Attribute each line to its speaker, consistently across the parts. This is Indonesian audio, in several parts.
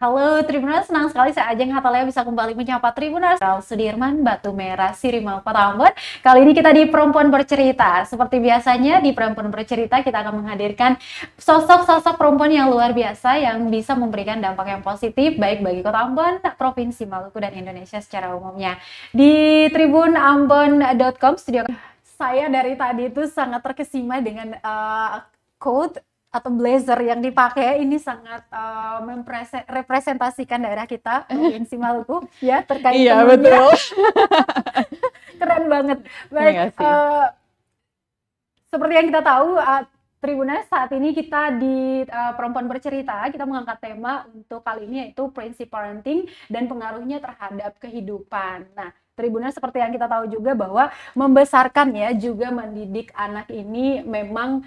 Speaker 1: Halo Tribuners, senang sekali saya Ajeng Hatalia bisa kembali menyapa Tribuners. Sudirman, Batu Merah, Sirima, Kota Ambon. Kali ini kita di Perempuan Bercerita. Seperti biasanya di Perempuan Bercerita kita akan menghadirkan sosok-sosok perempuan yang luar biasa yang bisa memberikan dampak yang positif baik bagi Kota Ambon, Provinsi Maluku, dan Indonesia secara umumnya. Di tribunambon.com studio saya dari tadi itu sangat terkesima dengan quote atau blazer yang dipakai ini sangat merepresentasikan daerah kita, Provinsi Maluku, ya, terkait
Speaker 2: Iya,
Speaker 1: tenunnya.
Speaker 2: betul.
Speaker 1: Keren banget.
Speaker 2: Terima
Speaker 1: Baik,
Speaker 2: kasih.
Speaker 1: seperti yang kita tahu, Tribuners, saat ini kita di Perempuan Bercerita, kita mengangkat tema untuk kali ini yaitu prinsip parenting dan pengaruhnya terhadap kehidupan. Nah, Tribuners, seperti yang kita tahu juga bahwa membesarkan ya juga mendidik anak ini memang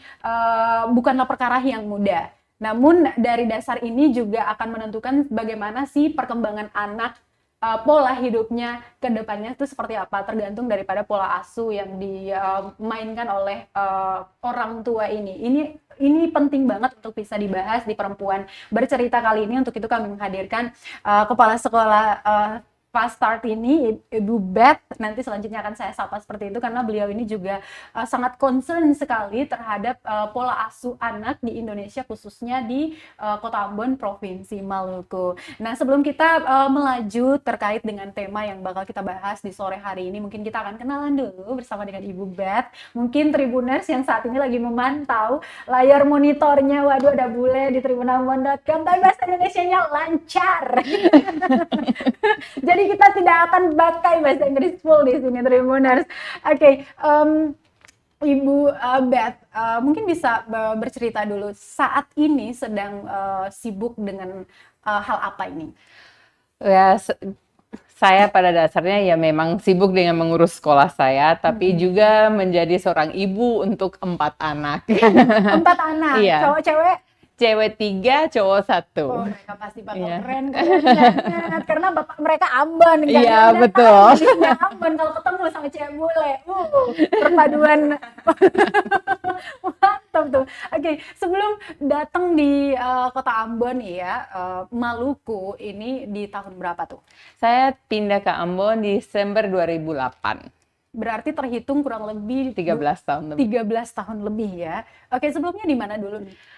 Speaker 1: bukanlah perkara yang mudah. Namun dari dasar ini juga akan menentukan bagaimana sih perkembangan anak, pola hidupnya ke depannya itu seperti apa, tergantung daripada pola asuh yang dimainkan oleh orang tua ini. Ini penting banget untuk bisa dibahas di Perempuan Bercerita kali ini. Untuk itu kami menghadirkan Kepala Sekolah Fast Start ini, Ibu Beth. Nanti selanjutnya akan saya sapa seperti itu karena beliau ini juga sangat concern sekali terhadap pola asuh anak di Indonesia, khususnya di Kota Ambon, Provinsi Maluku. Nah, sebelum kita melaju terkait dengan tema yang bakal kita bahas di sore hari ini, mungkin kita akan kenalan dulu bersama dengan Ibu Beth. Mungkin Tribuners yang saat ini lagi memantau layar monitornya, waduh ada bule di tribunambon.com, tapi bahasa Indonesianya lancar. Jadi kita tidak akan pakai bahasa Inggris full di sini, Tribuners. Oke, Ibu Beth, mungkin bisa bercerita dulu saat ini sedang sibuk dengan hal apa ini?
Speaker 2: Ya, saya pada dasarnya ya memang sibuk dengan mengurus sekolah saya, tapi juga menjadi seorang ibu untuk 4 anak.
Speaker 1: 4 anak,
Speaker 2: Iya.
Speaker 1: cowok cewek?
Speaker 2: Cewek 3, cowok 1.
Speaker 1: Oh, mereka pasti bakal
Speaker 2: Iya.
Speaker 1: keren banget karena bapak mereka Ambon kan.
Speaker 2: Iya,
Speaker 1: Udah
Speaker 2: betul.
Speaker 1: tahu jadinya Ambon kalau ketemu sama cewek bule. Perpaduan mantap tuh. Oke, sebelum datang di Kota Ambon ya, Maluku ini di tahun berapa tuh?
Speaker 2: Saya pindah ke Ambon Desember 2008.
Speaker 1: Berarti terhitung kurang lebih
Speaker 2: 13 tahun lebih.
Speaker 1: 13 tahun lebih ya. Oke, sebelumnya di mana dulu nih?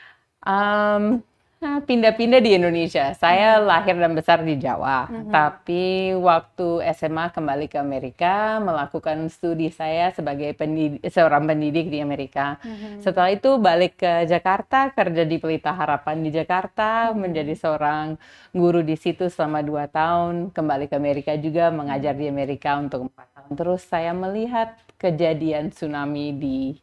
Speaker 2: Pindah-pindah di Indonesia. Saya lahir dan besar di Jawa, tapi waktu SMA kembali ke Amerika melakukan studi saya sebagai seorang pendidik di Amerika. Setelah itu balik ke Jakarta, kerja di Pelita Harapan di Jakarta, menjadi seorang guru di situ selama 2 tahun, kembali ke Amerika juga mengajar di Amerika untuk 4 tahun. Terus saya melihat kejadian tsunami di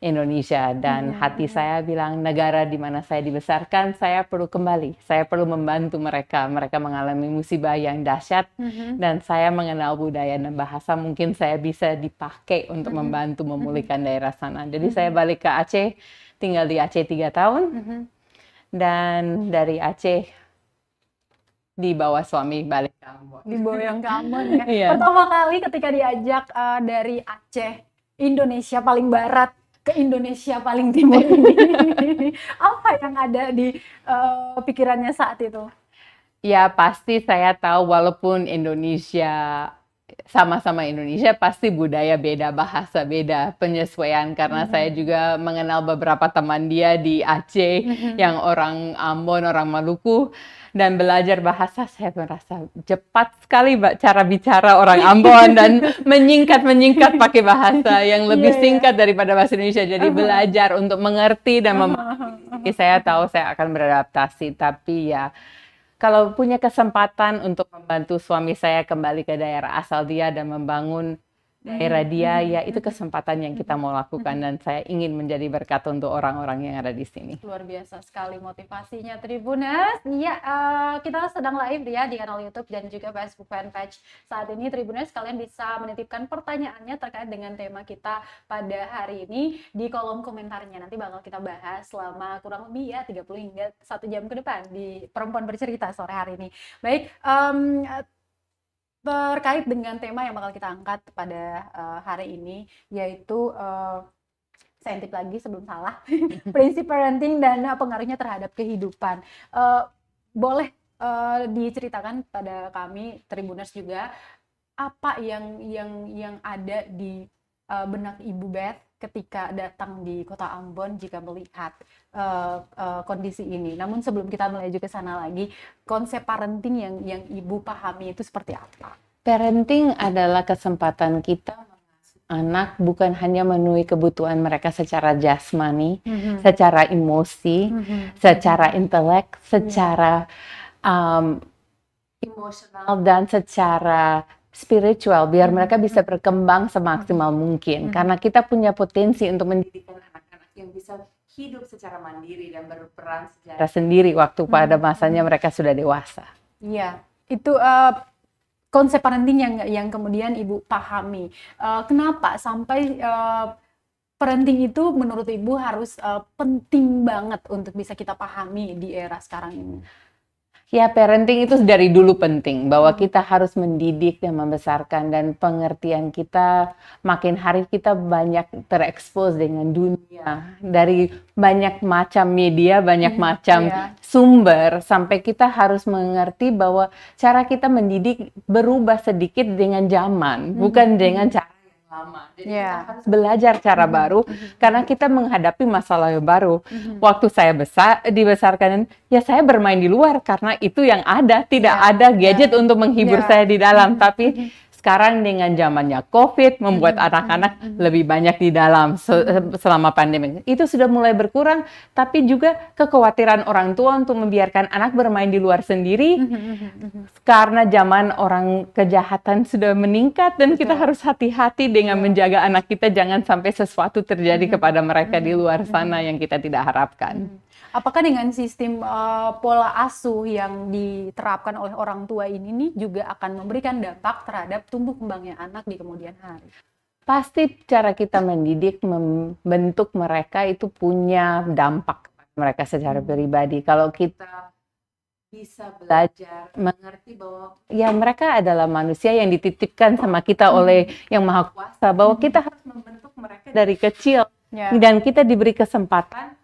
Speaker 2: Indonesia dan hati saya bilang negara di mana saya dibesarkan saya perlu kembali, saya perlu membantu mereka. Mereka mengalami musibah yang dahsyat dan saya mengenal budaya dan bahasa, mungkin saya bisa dipakai untuk membantu memulihkan daerah sana. Jadi saya balik ke Aceh, tinggal di Aceh 3 tahun dan dari Aceh dibawa suami balik ke Ambon.
Speaker 1: Diboyong ke Ambon ya.
Speaker 2: Iya.
Speaker 1: Pertama kali ketika diajak dari Aceh, Indonesia paling barat, ke Indonesia paling timur ini, apa yang ada di pikirannya saat itu?
Speaker 2: Ya pasti saya tahu walaupun Indonesia sama-sama Indonesia, pasti budaya beda, bahasa beda, penyesuaian karena saya juga mengenal beberapa teman dia di Aceh yang orang Ambon, orang Maluku. Dan belajar bahasa saya merasa cepat sekali cara bicara orang Ambon dan menyingkat pakai bahasa yang lebih singkat daripada bahasa Indonesia. Jadi belajar untuk mengerti dan memahami. Saya tahu saya akan beradaptasi, tapi ya kalau punya kesempatan untuk membantu suami saya kembali ke daerah asal dia dan membangun daerah dia, ya itu kesempatan yang kita mau lakukan dan saya ingin menjadi berkat untuk orang-orang yang ada di sini.
Speaker 1: Luar biasa sekali motivasinya Tribuners. Ya, kita sedang live ya di kanal YouTube dan juga Facebook fanpage. Saat ini Tribuners, kalian bisa menitipkan pertanyaannya terkait dengan tema kita pada hari ini di kolom komentarnya. Nanti bakal kita bahas selama kurang lebih ya 30 hingga 1 jam ke depan di Perempuan Bercerita sore hari ini. Baik, terkait dengan tema yang bakal kita angkat pada hari ini, yaitu saya intip lagi sebelum salah, prinsip parenting dan pengaruhnya terhadap kehidupan. Boleh diceritakan pada kami Tribuners juga apa yang ada di benak Ibu Beth ketika datang di Kota Ambon jika melihat kondisi ini. Namun sebelum kita menuju ke sana lagi, konsep parenting yang Ibu pahami itu seperti apa?
Speaker 2: Parenting adalah kesempatan kita mengasuh anak bukan hanya memenuhi kebutuhan mereka secara jasmani, secara emosi, secara intelek, secara emosional dan secara spiritual, biar mereka bisa berkembang semaksimal mungkin. Karena kita punya potensi untuk mendidik anak-anak yang bisa hidup secara mandiri dan berperan secara sendiri waktu pada masanya mereka sudah dewasa.
Speaker 1: Iya, itu konsep parenting yang kemudian Ibu pahami. Kenapa sampai parenting itu menurut Ibu harus penting banget untuk bisa kita pahami di era sekarang ini?
Speaker 2: Ya, parenting itu dari dulu penting, bahwa kita harus mendidik dan membesarkan, dan pengertian kita makin hari kita banyak terekspos dengan dunia, dari banyak macam media, banyak macam sumber, sampai kita harus mengerti bahwa cara kita mendidik berubah sedikit dengan zaman, bukan dengan cara lama. Jadi kita harus belajar cara baru karena kita menghadapi masalah yang baru. Waktu saya dibesarkan, ya saya bermain di luar karena itu yang ada, tidak ada gadget untuk menghibur saya di dalam. Tapi sekarang dengan zamannya COVID membuat anak-anak lebih banyak di dalam selama pandemi. Itu sudah mulai berkurang, tapi juga kekhawatiran orang tua untuk membiarkan anak bermain di luar sendiri karena zaman orang kejahatan sudah meningkat dan kita harus hati-hati dengan menjaga anak kita jangan sampai sesuatu terjadi kepada mereka di luar sana yang kita tidak harapkan.
Speaker 1: Apakah dengan sistem pola asuh yang diterapkan oleh orang tua ini nih juga akan memberikan dampak terhadap tumbuh kembangnya anak di kemudian hari?
Speaker 2: Pasti cara kita mendidik, membentuk mereka itu punya dampak kepada mereka secara pribadi. Kalau kita bisa belajar, mengerti bahwa ya mereka adalah manusia yang dititipkan sama kita oleh Yang Maha Kuasa, bahwa kita harus membentuk mereka dari kecil dan kita diberi kesempatan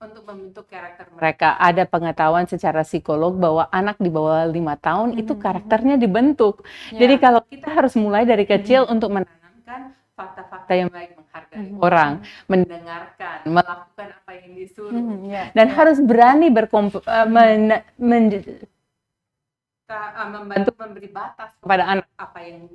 Speaker 2: untuk membentuk karakter mereka. Ada pengetahuan secara psikolog bahwa anak di bawah 5 tahun itu karakternya dibentuk. Jadi kalau kita harus mulai dari kecil untuk menanamkan fakta-fakta yang baik, menghargai orang, mendengarkan, melakukan apa yang disuruh, dan harus berani membantu memberi batas kepada anak apa yang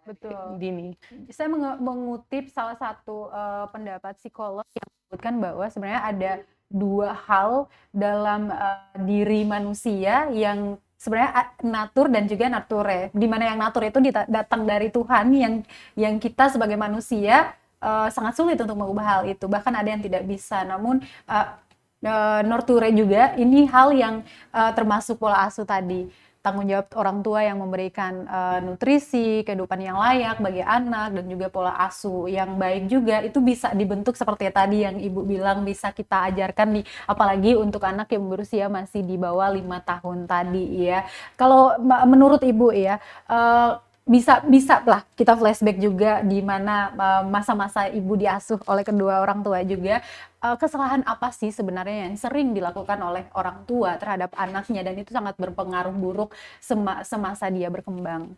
Speaker 1: Betul.
Speaker 2: dini.
Speaker 1: Saya mengutip salah satu pendapat psikolog yang menyebutkan bahwa sebenarnya ada dua hal dalam diri manusia yang sebenarnya natur dan juga nature. Di mana yang natur itu datang dari Tuhan, yang kita sebagai manusia sangat sulit untuk mengubah hal itu. Bahkan ada yang tidak bisa. Namun nurture juga ini hal yang termasuk pola asuh tadi. Tanggung jawab orang tua yang memberikan nutrisi, kehidupan yang layak bagi anak, dan juga pola asuh yang baik juga, itu bisa dibentuk seperti tadi yang Ibu bilang, bisa kita ajarkan apalagi untuk anak yang berusia masih di bawah 5 tahun tadi ya. Kalau menurut Ibu ya, bisa lah kita flashback juga di mana masa-masa Ibu diasuh oleh kedua orang tua juga. Kesalahan apa sih sebenarnya yang sering dilakukan oleh orang tua terhadap anaknya dan itu sangat berpengaruh buruk semasa dia berkembang?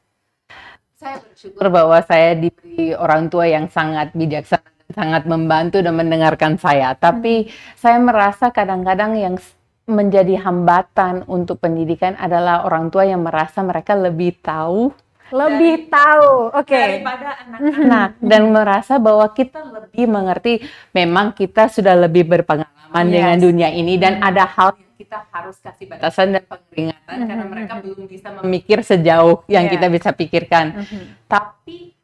Speaker 2: Saya bersyukur bahwa saya diberi orang tua yang sangat bijaksana, sangat membantu dan mendengarkan saya. Tapi saya merasa kadang-kadang yang menjadi hambatan untuk pendidikan adalah orang tua yang merasa mereka lebih tahu daripada anak-anak, dan merasa bahwa kita lebih mengerti. Memang kita sudah lebih berpengalaman dengan dunia ini dan ada hal yang kita harus kasih batasan dan peringatan karena mereka belum bisa memikir sejauh yang kita bisa pikirkan. Tapi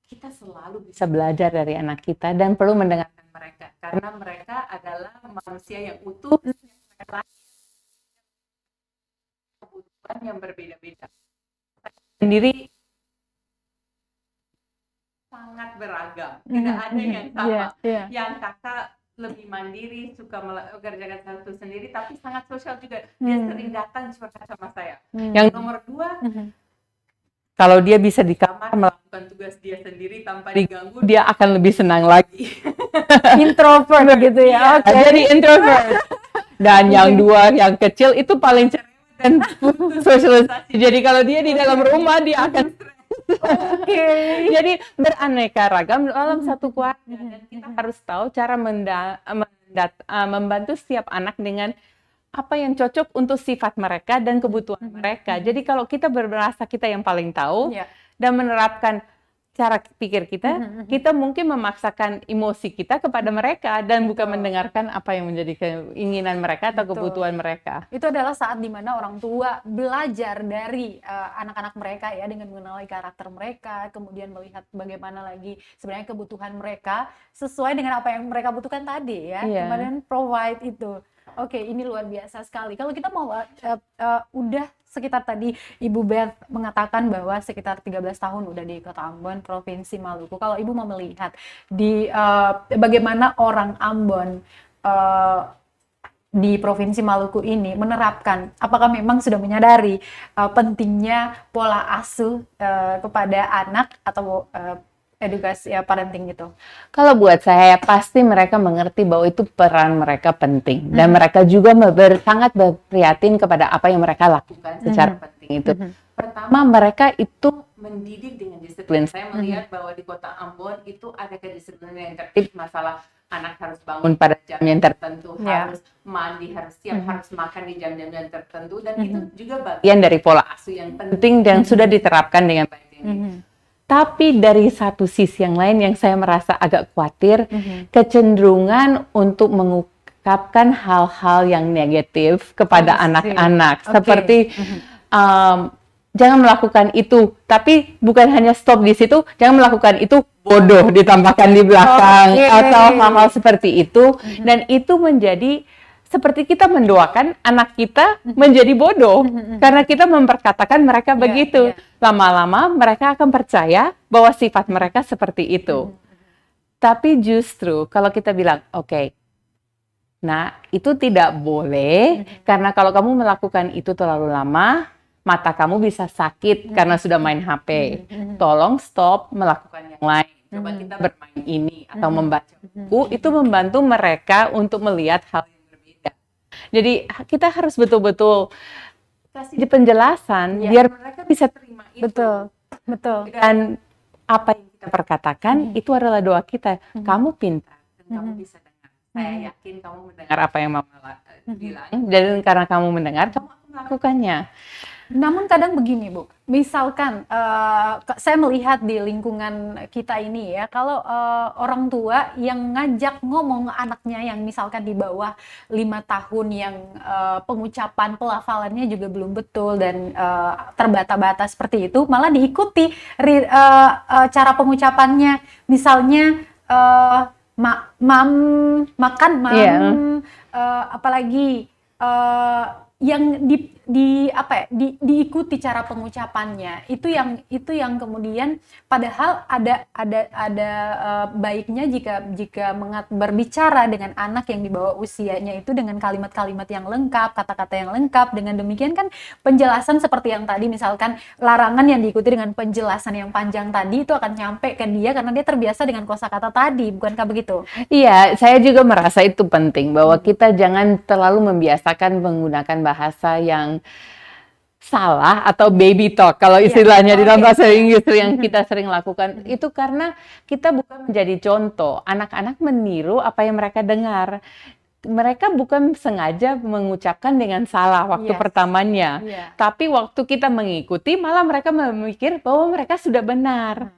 Speaker 2: kita selalu bisa belajar dari anak kita dan perlu mendengarkan mereka karena mereka adalah manusia yang utuh, kebutuhan yang berbeda-beda. Sendiri sangat beragam, tidak ada yang sama. Yang kakak lebih mandiri, suka mengerjakan sesuatu sendiri, tapi sangat sosial juga. Dia sering datang curhat sama saya. Yang nomor 2 Kalau dia bisa di kamar melakukan tugas dia sendiri tanpa diganggu, dia akan lebih senang lagi.
Speaker 1: Introvert gitu ya. Oke.
Speaker 2: Jadi introvert. Dan yang dua, yang kecil itu paling cerewet dan butuh sosialisasi. Jadi kalau dia di dalam rumah, dia akan stres.
Speaker 1: Oke.
Speaker 2: Jadi beraneka ragam dalam satu keluarga. Dan kita harus tahu cara membantu setiap anak dengan apa yang cocok untuk sifat mereka dan kebutuhan mereka. Jadi kalau kita berasa kita yang paling tahu
Speaker 1: Ya.
Speaker 2: dan menerapkan cara pikir kita, kita mungkin memaksakan emosi kita kepada mereka dan bukan mendengarkan apa yang menjadi keinginan mereka atau kebutuhan mereka.
Speaker 1: Itu adalah saat dimana orang tua belajar dari anak-anak mereka ya, dengan mengenali karakter mereka, kemudian melihat bagaimana lagi sebenarnya kebutuhan mereka sesuai dengan apa yang mereka butuhkan tadi ya,
Speaker 2: Iya.
Speaker 1: kemudian provide itu. Oke, ini luar biasa sekali. Kalau kita mau udah sekitar tadi Ibu Beth mengatakan bahwa sekitar 13 tahun udah di Kota Ambon, Provinsi Maluku. Kalau Ibu mau melihat di bagaimana orang Ambon di Provinsi Maluku ini menerapkan, apakah memang sudah menyadari pentingnya pola asuh kepada anak atau edukasi parenting gitu?
Speaker 2: Kalau buat saya pasti mereka mengerti bahwa itu peran mereka penting dan mereka juga sangat berprihatin kepada apa yang mereka lakukan secara penting itu. Pertama, mereka itu mendidik dengan disiplin. Saya melihat bahwa di Kota Ambon itu ada kedisiplinan yang tertib, masalah anak harus bangun pada jam yang tertentu, harus mandi, harus siap, harus makan di jam-jam yang tertentu, dan itu juga bagian dari pola asuh yang penting dan sudah diterapkan dengan baik ini. Tapi dari satu sisi yang lain yang saya merasa agak khawatir, kecenderungan untuk mengungkapkan hal-hal yang negatif kepada anak-anak. Seperti jangan melakukan itu, tapi bukan hanya stop di situ, jangan melakukan itu, bodoh ditambahkan di belakang, atau hal-hal seperti itu. Dan itu menjadi seperti kita mendoakan anak kita menjadi bodoh karena kita memperkatakan mereka begitu. Lama-lama mereka akan percaya bahwa sifat mereka seperti itu. Tapi justru kalau kita bilang, oke, nah itu tidak boleh karena kalau kamu melakukan itu terlalu lama, mata kamu bisa sakit karena sudah main HP. Tolong stop melakukan yang lain. Coba kita bermain ini atau membaca buku, itu membantu mereka untuk melihat hal yang berbeda. Jadi kita harus betul-betul kasih penjelasan biar mereka bisa terima itu.
Speaker 1: Betul.
Speaker 2: Dan apa yang kita perkatakan itu adalah doa kita. Kamu pintar dan kamu bisa dengar. Saya yakin kamu mendengar apa yang Mama bilang. Dan karena kamu mendengar, kamu akan melakukannya.
Speaker 1: Namun kadang begini Bu, misalkan saya melihat di lingkungan kita ini ya, kalau orang tua yang ngajak ngomong anaknya yang misalkan di bawah 5 tahun yang pengucapan pelafalannya juga belum betul dan terbata-bata seperti itu, malah diikuti cara pengucapannya, misalnya makan, apalagi yang diikuti cara pengucapannya, itu yang kemudian padahal ada baiknya jika berbicara dengan anak yang di bawah usianya itu dengan kalimat-kalimat yang lengkap, kata-kata yang lengkap. Dengan demikian kan penjelasan seperti yang tadi, misalkan larangan yang diikuti dengan penjelasan yang panjang tadi itu akan nyampe ke dia karena dia terbiasa dengan kosakata tadi, bukankah begitu?
Speaker 2: Iya, saya juga merasa itu penting bahwa kita jangan terlalu membiasakan menggunakan bahasa yang salah atau baby talk kalau istilahnya di dalam bahasa Inggris yang kita sering lakukan itu karena kita bukan menjadi contoh. Anak-anak meniru apa yang mereka dengar. Mereka bukan sengaja mengucapkan dengan salah waktu pertamanya, tapi waktu kita mengikuti malah mereka memikir bahwa mereka sudah benar.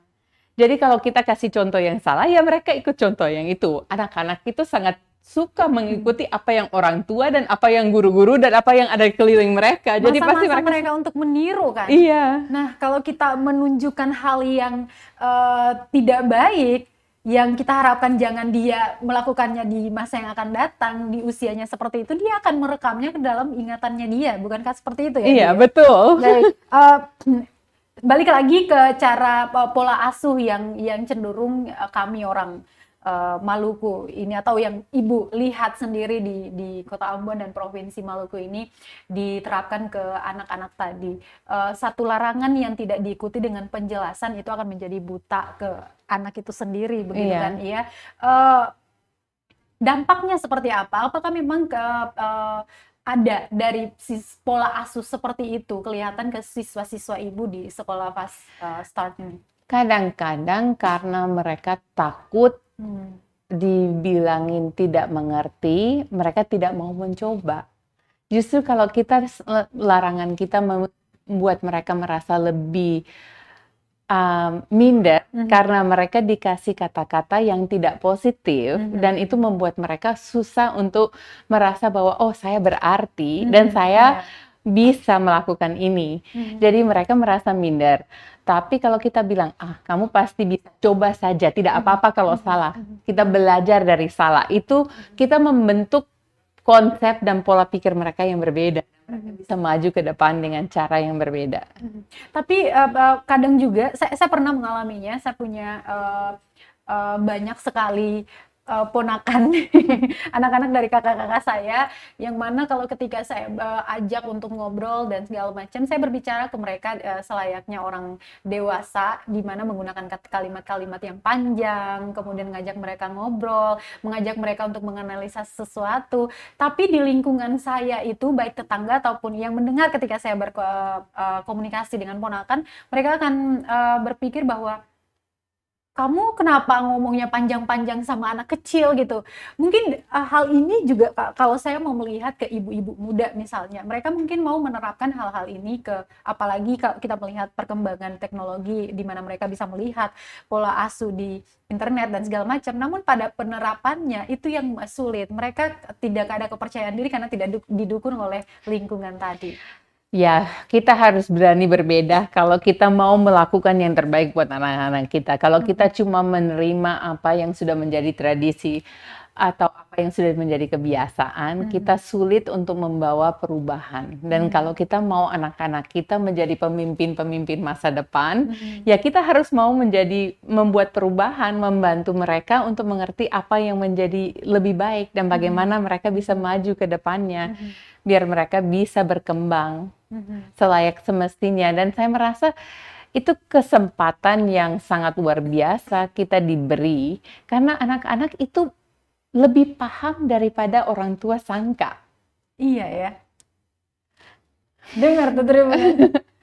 Speaker 2: Jadi kalau kita kasih contoh yang salah, ya mereka ikut contoh yang itu. Anak-anak itu sangat suka mengikuti apa yang orang tua dan apa yang guru-guru dan apa yang ada di keliling mereka. Jadi pasti
Speaker 1: mereka untuk meniru kan.
Speaker 2: Iya.
Speaker 1: Nah, kalau kita menunjukkan hal yang tidak baik, yang kita harapkan jangan dia melakukannya di masa yang akan datang, di usianya seperti itu, dia akan merekamnya ke dalam ingatannya dia. Bukankah seperti itu ya?
Speaker 2: Iya, betul.
Speaker 1: Baik. Balik lagi ke cara pola asuh yang cenderung kami orang Maluku ini, atau yang Ibu lihat sendiri di Kota Ambon dan Provinsi Maluku ini diterapkan ke anak-anak tadi. Satu larangan yang tidak diikuti dengan penjelasan itu akan menjadi buta ke anak itu sendiri, begitu kan? Iya. Dampaknya seperti apa? Apakah memang ada dari pola asuh seperti itu kelihatan ke siswa-siswa Ibu di sekolah pas start ini?
Speaker 2: Kadang-kadang karena mereka takut dibilangin tidak mengerti, mereka tidak mau mencoba. Justru kalau larangan kita membuat mereka merasa lebih minder karena mereka dikasih kata-kata yang tidak positif, dan itu membuat mereka susah untuk merasa bahwa oh, saya berarti dan saya bisa melakukan ini. Jadi mereka merasa minder. Tapi kalau kita bilang, kamu pasti bisa, coba saja, tidak apa-apa kalau salah. Kita belajar dari salah. Itu kita membentuk konsep dan pola pikir mereka yang berbeda. Mereka bisa maju ke depan dengan cara yang berbeda.
Speaker 1: Tapi kadang juga, saya pernah mengalaminya, saya punya banyak sekali ponakan anak-anak dari kakak-kakak saya, yang mana kalau ketika saya ajak untuk ngobrol dan segala macam, saya berbicara ke mereka selayaknya orang dewasa, di mana menggunakan kalimat-kalimat yang panjang, kemudian ngajak mereka ngobrol, mengajak mereka untuk menganalisa sesuatu. Tapi di lingkungan saya itu, baik tetangga ataupun yang mendengar ketika saya berkomunikasi dengan ponakan, mereka akan berpikir bahwa kamu kenapa ngomongnya panjang-panjang sama anak kecil gitu. Mungkin hal ini juga kalau saya mau melihat ke ibu-ibu muda misalnya, mereka mungkin mau menerapkan hal-hal ini ke, apalagi kalau kita melihat perkembangan teknologi di mana mereka bisa melihat pola asuh di internet dan segala macam. Namun pada penerapannya itu yang sulit. Mereka tidak ada kepercayaan diri karena tidak didukung oleh lingkungan tadi.
Speaker 2: Ya, kita harus berani berbeda kalau kita mau melakukan yang terbaik buat anak-anak kita. Kalau kita cuma menerima apa yang sudah menjadi tradisi atau apa yang sudah menjadi kebiasaan, kita sulit untuk membawa perubahan. Dan kalau kita mau anak-anak kita menjadi pemimpin-pemimpin masa depan, ya kita harus mau membuat perubahan, membantu mereka untuk mengerti apa yang menjadi lebih baik dan bagaimana mereka bisa maju ke depannya, biar mereka bisa berkembang selayak semestinya. Dan saya merasa itu kesempatan yang sangat luar biasa kita diberi, karena anak-anak itu lebih paham daripada orang tua sangka.
Speaker 1: Iya ya. Dengar tuh,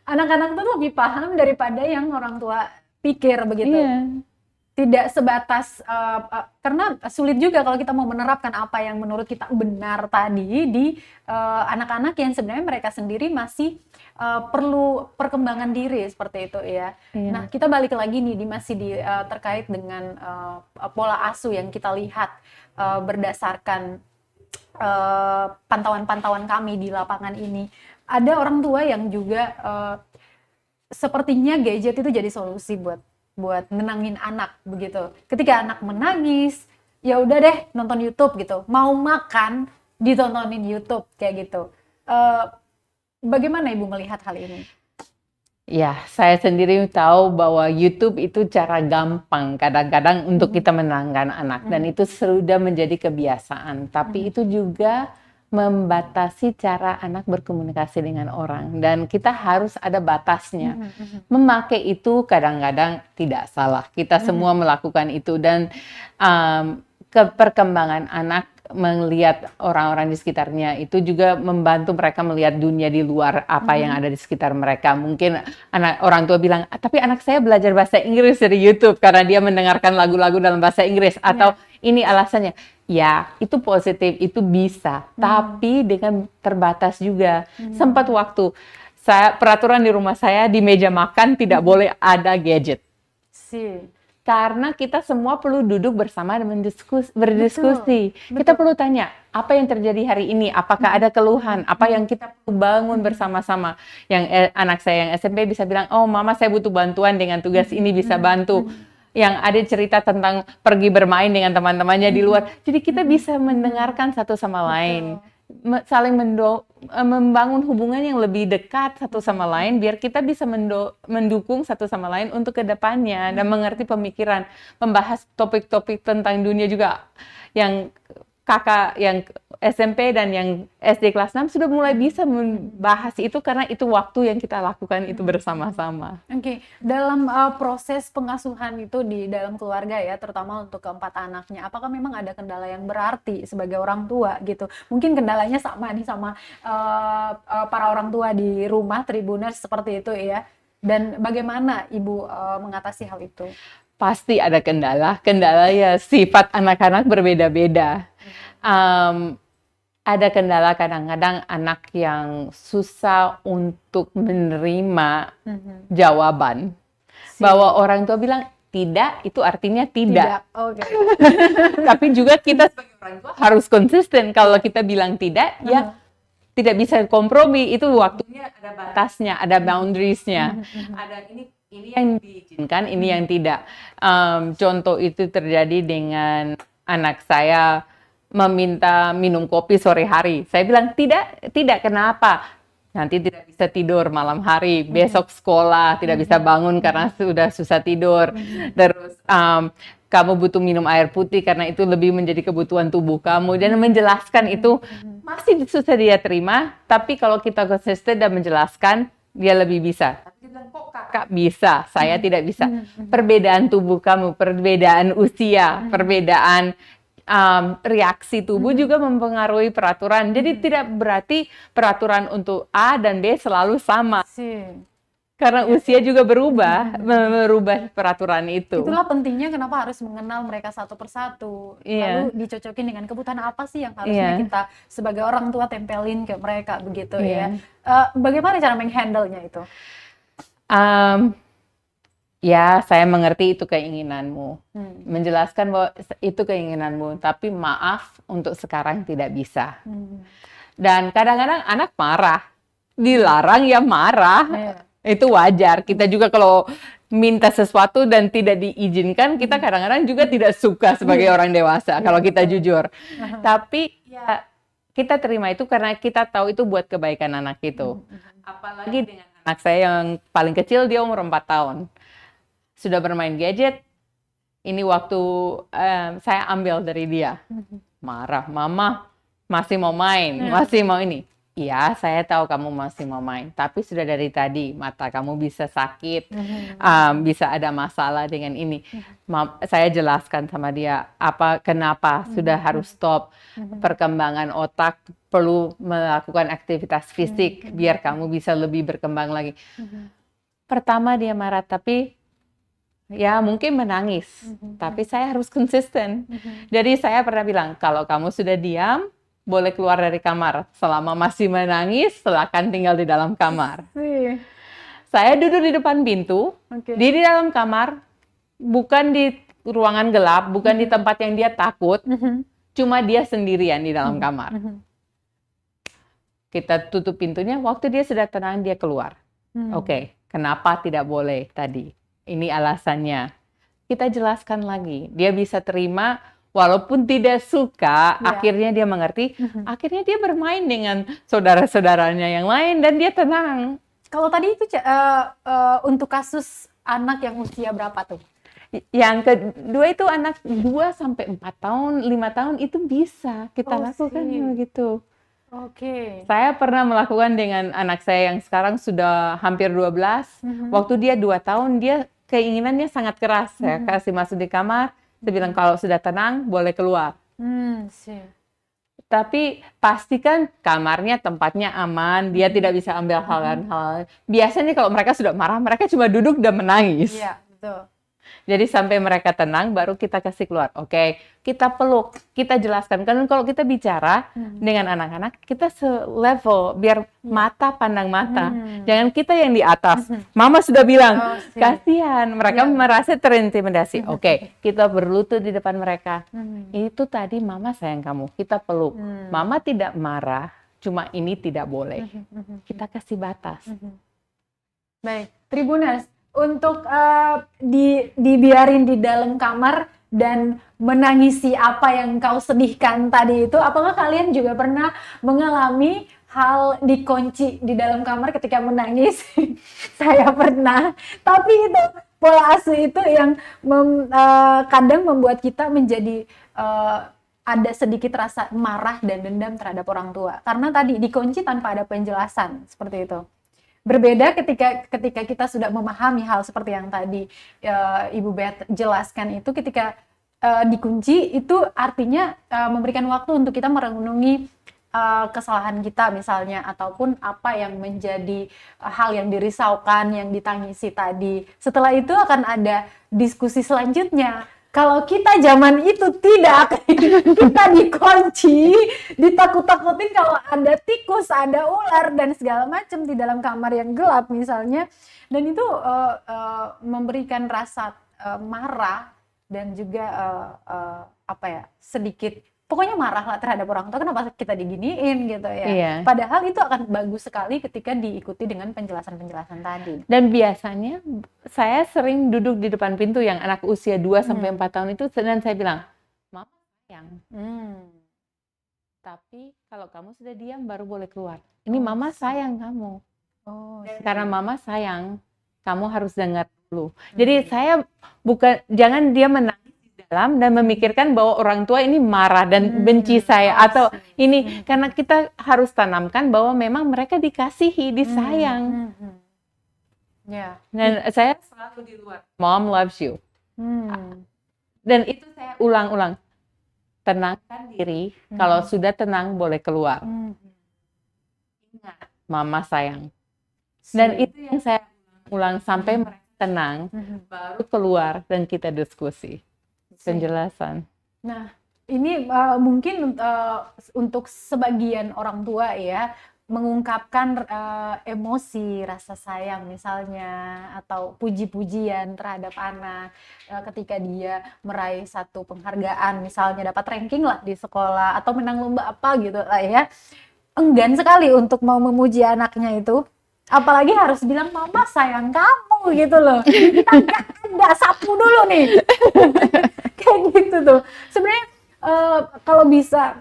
Speaker 1: anak-anak tuh lebih paham daripada yang orang tua pikir, begitu.
Speaker 2: Iya.
Speaker 1: Tidak sebatas karena sulit juga kalau kita mau menerapkan apa yang menurut kita benar tadi di anak-anak yang sebenarnya mereka sendiri masih perlu perkembangan diri seperti itu ya.
Speaker 2: Iya.
Speaker 1: Nah, kita balik lagi nih masih terkait dengan pola asuh yang kita lihat berdasarkan pantauan-pantauan kami di lapangan ini. Ada orang tua yang juga sepertinya gadget itu jadi solusi buat nenangin anak begitu. Ketika anak menangis, ya udah deh nonton YouTube gitu. Mau makan ditontonin YouTube kayak gitu. Bagaimana Ibu melihat hal ini?
Speaker 2: Ya, saya sendiri tahu bahwa YouTube itu cara gampang kadang-kadang untuk kita menenangkan anak, dan itu sudah menjadi kebiasaan. Tapi itu juga membatasi cara anak berkomunikasi dengan orang, dan kita harus ada batasnya. Memakai itu kadang-kadang tidak salah, kita semua melakukan itu, dan perkembangan anak melihat orang-orang di sekitarnya itu juga membantu mereka melihat dunia di luar apa yang ada di sekitar mereka. Mungkin orang tua bilang, tapi anak saya belajar bahasa Inggris dari YouTube karena dia mendengarkan lagu-lagu dalam bahasa Inggris, atau ini alasannya. Ya, itu positif, itu bisa, tapi dengan terbatas juga. Sempat waktu peraturan di rumah saya, di meja makan tidak boleh ada gadget. Karena kita semua perlu duduk bersama dan berdiskusi. Betul. Kita perlu tanya, apa yang terjadi hari ini? Apakah ada keluhan? Apa yang kita perlu bangun bersama-sama? Yang anak saya yang SMP bisa bilang, oh mama saya butuh bantuan dengan tugas ini, bisa bantu. Yang ada cerita tentang pergi bermain dengan teman-temannya di luar. Jadi kita bisa mendengarkan satu sama lain. saling membangun hubungan yang lebih dekat satu sama lain, biar kita bisa mendukung satu sama lain untuk ke depannya dan mengerti pemikiran, membahas topik-topik tentang dunia juga. Yang kakak yang SMP dan yang SD kelas 6 sudah mulai bisa membahas itu karena itu waktu yang kita lakukan itu bersama-sama.
Speaker 1: Oke, dalam proses pengasuhan itu di dalam keluarga ya, terutama untuk keempat anaknya, apakah memang ada kendala yang berarti sebagai orang tua gitu? Mungkin kendalanya sama nih sama para orang tua di rumah Tribuners seperti itu ya. Dan bagaimana Ibu mengatasi hal itu?
Speaker 2: Pasti ada kendala. Kendala ya sifat anak-anak berbeda-beda. Ada kendala kadang-kadang anak yang susah untuk menerima jawaban. Bahwa orang tua bilang tidak, itu artinya tidak.
Speaker 1: Oke.
Speaker 2: Tapi juga kita sebagai orang tua harus konsisten. Kalau kita bilang tidak, ya tidak bisa kompromi. Itu waktunya ada batasnya, ada boundariesnya. Ada ini yang diizinkan, ini yang tidak. Contoh itu terjadi dengan anak saya meminta minum kopi sore hari. Saya bilang tidak, kenapa? Nanti tidak bisa tidur malam hari, besok sekolah tidak bisa bangun karena sudah susah tidur. Terus kamu butuh minum air putih karena itu lebih menjadi kebutuhan tubuh kamu. Dan menjelaskan itu masih susah dia terima, tapi kalau kita konsisten dan menjelaskan, dia lebih bisa. Tapi dia bilang, kok kakak bisa, saya tidak bisa. Perbedaan tubuh kamu, perbedaan usia, perbedaan reaksi tubuh juga mempengaruhi peraturan. Jadi tidak berarti peraturan untuk A dan B selalu sama. Karena usia juga berubah, merubah peraturan itu.
Speaker 1: Itulah pentingnya kenapa harus mengenal mereka satu persatu. Lalu dicocokin dengan kebutuhan apa sih yang harusnya kita sebagai orang tua tempelin ke mereka begitu ya. Bagaimana cara menghandle-nya itu?
Speaker 2: Ya, saya mengerti itu keinginanmu. Menjelaskan bahwa itu keinginanmu, tapi maaf untuk sekarang tidak bisa. Dan kadang-kadang anak marah. Dilarang ya marah. Itu wajar. Kita juga kalau minta sesuatu dan tidak diizinkan, kita kadang-kadang juga tidak suka sebagai orang dewasa, kalau kita jujur. Tapi ya kita terima itu karena kita tahu itu buat kebaikan anak itu. Apalagi dengan anak saya yang paling kecil, dia umur 4 tahun. Sudah bermain gadget, ini waktu saya ambil dari dia. Marah, mama masih mau main, masih mau ini. Iya, saya tahu kamu masih mau main, tapi sudah dari tadi mata kamu bisa sakit, bisa ada masalah dengan ini. Saya jelaskan sama dia kenapa sudah harus stop. Perkembangan otak perlu melakukan aktivitas fisik biar kamu bisa lebih berkembang lagi. Pertama dia marah, tapi ya mungkin menangis, tapi saya harus konsisten. Jadi saya pernah bilang, kalau kamu sudah diam, boleh keluar dari kamar. Selama masih menangis, silakan tinggal di dalam kamar. Saya duduk di depan pintu, di dalam kamar, bukan di ruangan gelap, bukan di tempat yang dia takut, cuma dia sendirian di dalam kamar. Kita tutup pintunya, waktu dia sudah tenang, dia keluar. Oke, kenapa tidak boleh tadi? Ini alasannya. Kita jelaskan lagi. Dia bisa terima, walaupun tidak suka, akhirnya dia mengerti. Akhirnya dia bermain dengan saudara-saudaranya yang lain, dan dia tenang.
Speaker 1: Kalau tadi itu untuk kasus anak yang usia berapa tuh?
Speaker 2: Yang kedua itu anak 2-4 tahun, 5 tahun, itu bisa kita lakukan begitu. Saya pernah melakukan dengan anak saya yang sekarang sudah hampir 12. Waktu dia 2 tahun, dia keinginannya sangat keras. Saya kasih masuk di kamar, saya bilang kalau sudah tenang, boleh keluar. Tapi pastikan kamarnya tempatnya aman, dia tidak bisa ambil hal-hal. Biasanya kalau mereka sudah marah, mereka cuma duduk dan menangis.
Speaker 1: Iya, betul.
Speaker 2: Jadi sampai mereka tenang, baru kita kasih keluar. Oke, kita peluk, kita jelaskan. Karena kalau kita bicara dengan anak-anak, kita selevel, biar mata pandang mata. Jangan kita yang di atas. Mama sudah bilang, kasihan. Mereka merasa terintimidasi. Oke, kita berlutut di depan mereka. Itu tadi mama sayang kamu, kita peluk. Mama tidak marah, cuma ini tidak boleh. Kita kasih batas.
Speaker 1: Baik, Tribuners. Untuk dibiarin di dalam kamar dan menangisi apa yang kau sedihkan tadi itu. Apakah kalian juga pernah mengalami hal dikunci di dalam kamar ketika menangis? Saya pernah, tapi itu pola asuh itu yang kadang membuat kita menjadi ada sedikit rasa marah dan dendam terhadap orang tua karena tadi dikunci tanpa ada penjelasan seperti itu. Berbeda ketika kita sudah memahami hal seperti yang tadi Ibu Beth jelaskan itu, ketika dikunci itu artinya memberikan waktu untuk kita merenungi kesalahan kita misalnya, ataupun apa yang menjadi hal yang dirisaukan, yang ditangisi tadi. Setelah itu akan ada diskusi selanjutnya. Kalau kita zaman itu tidak, kita dikunci, ditakut-takutin kalau ada tikus, ada ular dan segala macam di dalam kamar yang gelap misalnya, dan itu memberikan rasa marah dan juga sedikit, pokoknya marah lah terhadap orang tua, kenapa kita diginiin gitu ya.
Speaker 2: Iya.
Speaker 1: Padahal itu akan bagus sekali ketika diikuti dengan penjelasan-penjelasan tadi.
Speaker 2: Dan biasanya saya sering duduk di depan pintu yang anak usia 2 sampai 4 tahun itu, dan saya bilang, "Mama sayang. Tapi kalau kamu sudah diam baru boleh keluar. Ini mama sayang kamu. Karena mama sayang, kamu harus dengar dulu." Jadi saya jangan dia menangis dalam dan memikirkan bahwa orang tua ini marah dan benci saya atau ini, karena kita harus tanamkan bahwa memang mereka dikasihi, disayang. Dan saya selalu di luar, "Mom loves you." Dan itu saya ulang-ulang, tenangkan diri, kalau sudah tenang boleh keluar. Ingat, mama sayang. Dan itu yang saya ulang sampai mereka tenang, baru keluar dan kita diskusi. Penjelasan.
Speaker 1: Nah, ini mungkin untuk sebagian orang tua ya, mengungkapkan emosi, rasa sayang misalnya, atau puji-pujian terhadap anak ketika dia meraih satu penghargaan, misalnya dapat ranking lah di sekolah atau menang lomba apa gitu lah ya. Enggan sekali untuk mau memuji anaknya itu. Apalagi harus bilang mama sayang kamu gitu loh. Kita nggak sapu dulu nih. Kayak gitu tuh. Sebenarnya kalau bisa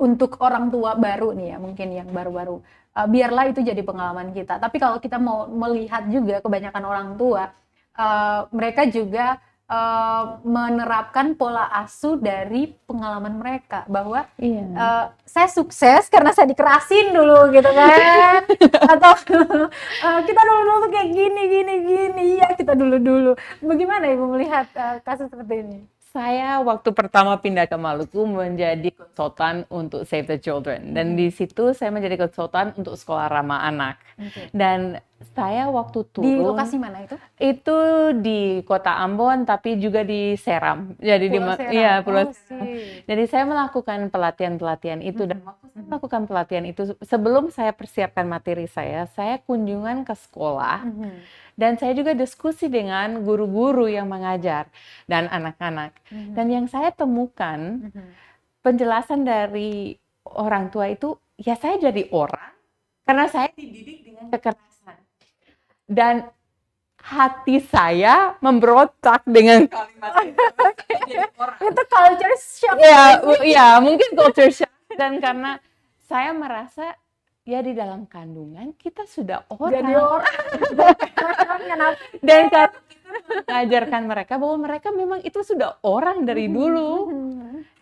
Speaker 1: untuk orang tua baru nih ya, mungkin yang baru-baru, biarlah itu jadi pengalaman kita. Tapi kalau kita mau melihat juga kebanyakan orang tua, mereka juga menerapkan pola asuh dari pengalaman mereka, bahwa saya sukses karena saya dikerasin dulu gitu kan, atau kita dulu kayak gini, ya kita dulu. Bagaimana Ibu melihat kasus seperti ini?
Speaker 2: Saya waktu pertama pindah ke Maluku menjadi konsultan untuk Save the Children, dan di situ saya menjadi konsultan untuk sekolah ramah anak. Dan saya waktu turun
Speaker 1: di lokasi mana itu?
Speaker 2: Itu di Kota Ambon, tapi juga di Seram. Jadi Pulau Seram. Jadi saya melakukan pelatihan itu, dan waktu saya melakukan pelatihan itu, sebelum saya persiapkan materi saya kunjungan ke sekolah. Dan saya juga diskusi dengan guru-guru yang mengajar dan anak-anak. Dan yang saya temukan, penjelasan dari orang tua itu, ya saya jadi orang karena saya dididik dengan kekerasan. Dan hati saya memberontak dengan kalimat itu.
Speaker 1: Itu culture shock.
Speaker 2: Ya, mungkin culture shock. Dan karena saya merasa, ya di dalam kandungan kita sudah orang.
Speaker 1: Jadi orang.
Speaker 2: Dan karena kita mengajarkan mereka bahwa mereka memang itu sudah orang dari dulu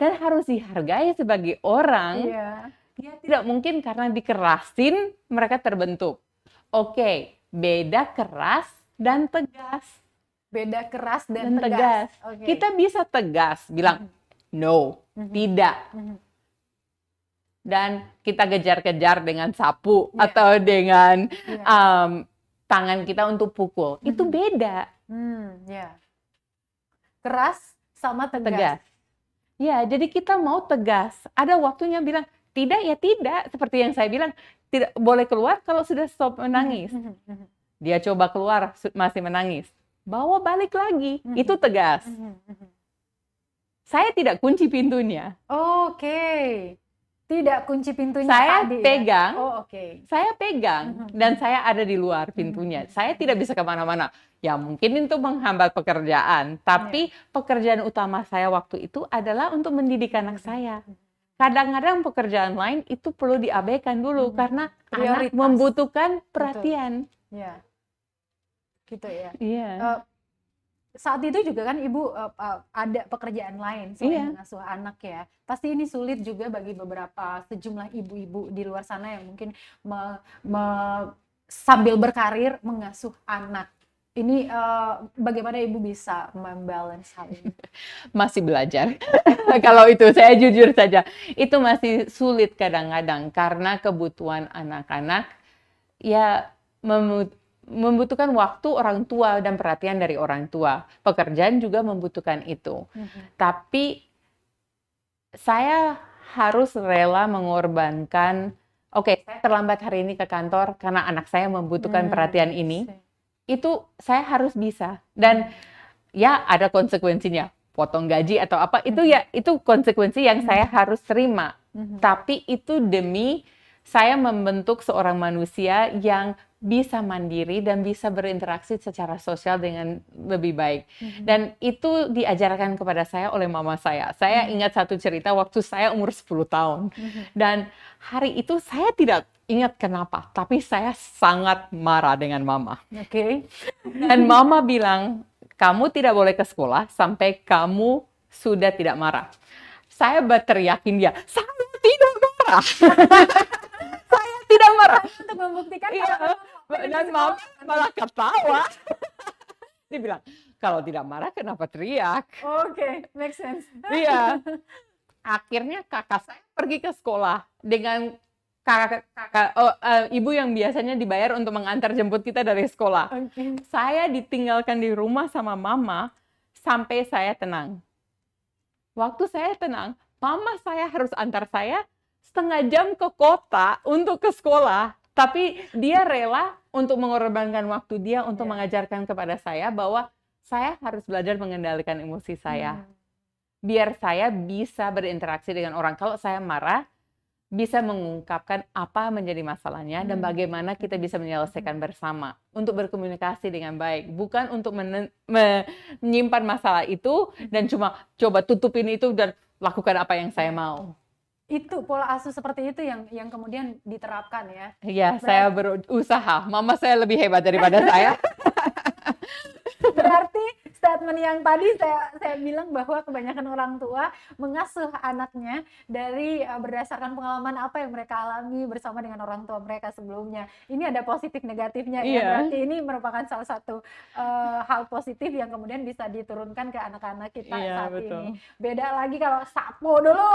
Speaker 2: dan harus dihargai sebagai orang. Ya tidak mungkin karena dikerasin mereka terbentuk. Oke, beda keras dan tegas.
Speaker 1: Beda keras dan tegas.
Speaker 2: Kita bisa tegas bilang no, tidak. Dan kita kejar-kejar dengan sapu atau dengan tangan kita untuk pukul. Itu beda.
Speaker 1: Keras sama tegas.
Speaker 2: Ya, jadi kita mau tegas. Ada waktunya bilang tidak, ya tidak. Seperti yang saya bilang, tidak boleh keluar kalau sudah stop menangis. Dia coba keluar, masih menangis. Bawa balik lagi. Itu tegas. Saya tidak kunci pintunya.
Speaker 1: Oke. Tidak kunci pintunya
Speaker 2: Saya
Speaker 1: tadi ya?
Speaker 2: pegang,
Speaker 1: Oh, oke.
Speaker 2: saya pegang, dan saya ada di luar pintunya. Saya tidak bisa kemana-mana. Ya mungkin itu menghambat pekerjaan, tapi pekerjaan utama saya waktu itu adalah untuk mendidik anak saya. Kadang-kadang pekerjaan lain itu perlu diabaikan dulu karena anak
Speaker 1: Prioritas.
Speaker 2: membutuhkan perhatian.
Speaker 1: Ya, gitu ya.
Speaker 2: Iya.
Speaker 1: Saat itu juga kan Ibu ada pekerjaan lain selain mengasuh anak ya. Pasti ini sulit juga bagi beberapa sejumlah ibu-ibu di luar sana yang mungkin sambil berkarir mengasuh anak. Ini bagaimana Ibu bisa membalance hal ini?
Speaker 2: Masih belajar. Kalau itu saya jujur saja, itu masih sulit kadang-kadang karena kebutuhan anak-anak ya membutuhkan waktu orang tua dan perhatian dari orang tua. Pekerjaan juga membutuhkan itu. Tapi saya harus rela mengorbankan, oke, saya terlambat hari ini ke kantor karena anak saya membutuhkan perhatian ini. Itu saya harus bisa. Dan ya ada konsekuensinya. Potong gaji atau apa, itu konsekuensi yang saya harus terima. Tapi itu demi saya membentuk seorang manusia yang bisa mandiri dan bisa berinteraksi secara sosial dengan lebih baik. Dan itu diajarkan kepada saya oleh mama saya. Saya ingat satu cerita waktu saya umur 10 tahun. Dan hari itu saya tidak ingat kenapa, tapi saya sangat marah dengan mama. Dan mama bilang, kamu tidak boleh ke sekolah sampai kamu sudah tidak marah. Saya teriakin dia, saya tidak marah. Saya tidak marah.
Speaker 1: Untuk membuktikan
Speaker 2: dan mama malah ketawa. Dia bilang, kalau tidak marah kenapa teriak?
Speaker 1: Oke, make sense.
Speaker 2: Iya. Akhirnya kakak saya pergi ke sekolah dengan ibu yang biasanya dibayar untuk mengantar jemput kita dari sekolah. Saya ditinggalkan di rumah sama mama sampai saya tenang. Waktu saya tenang, mama saya harus antar saya setengah jam ke kota untuk ke sekolah. Tapi dia rela untuk mengorbankan waktu dia untuk mengajarkan kepada saya bahwa saya harus belajar mengendalikan emosi saya. Biar saya bisa berinteraksi dengan orang. Kalau saya marah, bisa mengungkapkan apa menjadi masalahnya dan bagaimana kita bisa menyelesaikan bersama untuk berkomunikasi dengan baik, bukan untuk menyimpan masalah itu dan cuma coba tutupin itu dan lakukan apa yang saya mau.
Speaker 1: Itu pola asuh seperti itu yang kemudian diterapkan ya?
Speaker 2: Iya, saya berusaha. Mama saya lebih hebat daripada saya.
Speaker 1: Berarti statement yang tadi saya bilang bahwa kebanyakan orang tua mengasuh anaknya dari berdasarkan pengalaman apa yang mereka alami bersama dengan orang tua mereka sebelumnya. Ini ada positif negatifnya ya. Berarti ini merupakan salah satu hal positif yang kemudian bisa diturunkan ke anak-anak kita saat ini. Beda lagi kalau sapo dulu,